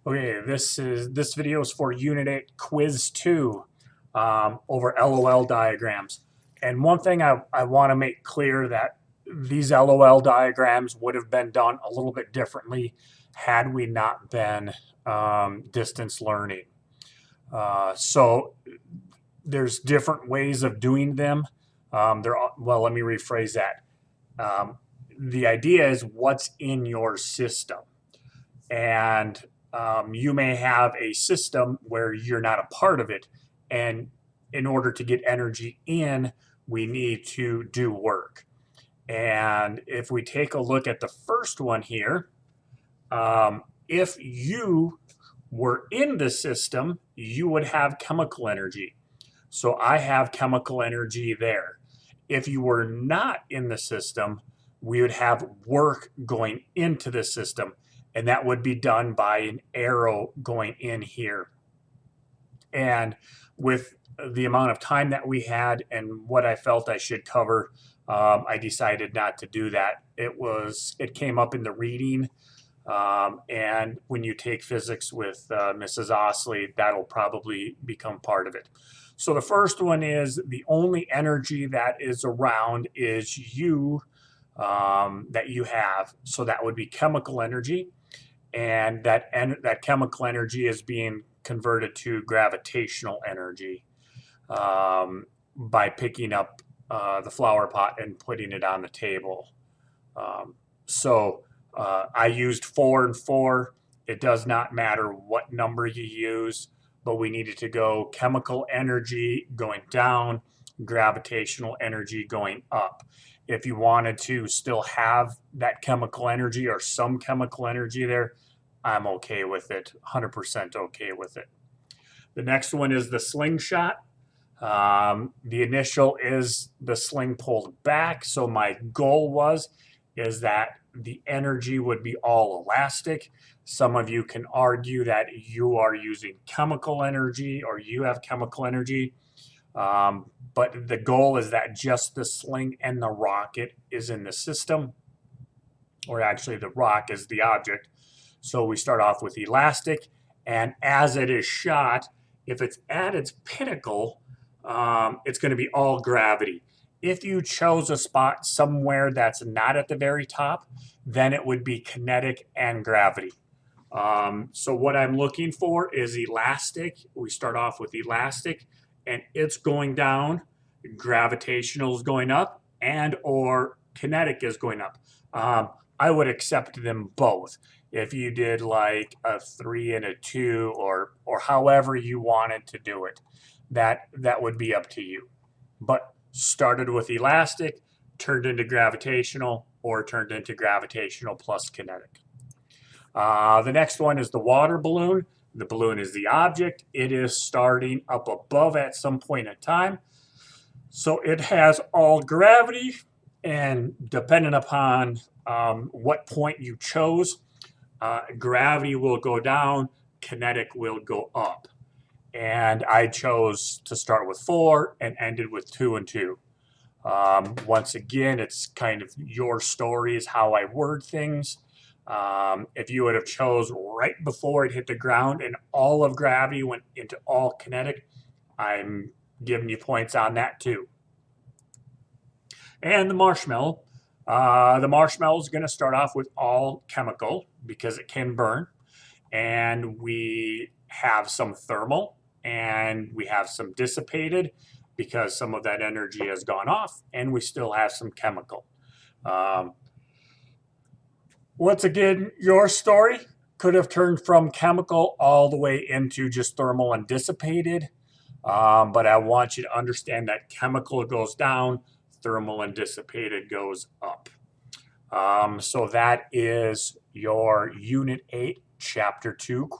Okay, this video is for Unit 8 Quiz 2 over LOL diagrams. And one thing I want to make clear that these LOL diagrams would have been done a little bit differently had we not been distance learning. So there's different ways of doing them. Well, let me rephrase that. The idea is what's in your system. And you may have a system where you're not a part of it. And in order to get energy in, we need to do work. And if we take a look at the first one here, if you were in the system, you would have chemical energy. So I have chemical energy there. If you were not in the system, we would have work going into the system, and that would be done by an arrow going in here. And with the amount of time that we had and what I felt I should cover, I decided not to do that. It came up in the reading, and when you take physics with Mrs. Osley, that'll probably become part of it. So the first one is the only energy that is around is you, that you have. So that would be chemical energy, and that chemical energy is being converted to gravitational energy by picking up the flower pot and putting it on the table. I used 4 and 4. It does not matter what number you use, but we needed to go chemical energy going down, gravitational energy going up. If you wanted to still have that chemical energy or some chemical energy there, I'm okay with it, 100% okay with it. The next one is the slingshot. The initial is the sling pulled back. So my goal is that the energy would be all elastic. Some of you can argue that you are using chemical energy or you have chemical energy. But the goal is that just the sling and the rocket is in the system, or actually the rock is the object. So we start off with elastic, and as it is shot, if it's at its pinnacle, it's going to be all gravity. If you chose a spot somewhere that's not at the very top, then it would be kinetic and gravity. So what I'm looking for is elastic. We start off with elastic, and it's going down. Gravitational is going up, and or kinetic is going up. I would accept them both. If you did like a 3 and a 2, or however you wanted to do it, that would be up to you. But started with elastic, turned into gravitational, or turned into gravitational plus kinetic. The next one is the water balloon. The balloon is the object. It is starting up above at some point in time. So it has all gravity, and depending upon what point you chose, gravity will go down, kinetic will go up. And I chose to start with 4 and ended with 2 and 2. Once again, it's kind of your story is how I word things. If you would have chose right before it hit the ground and all of gravity went into all kinetic, I'm giving you points on that too. And the marshmallow. The marshmallow is going to start off with all chemical because it can burn. And we have some thermal and we have some dissipated because some of that energy has gone off, and we still have some chemical. Once again, your story could have turned from chemical all the way into just thermal and dissipated. But I want you to understand that chemical goes down, thermal and dissipated goes up. So that is your Unit 8, Chapter 2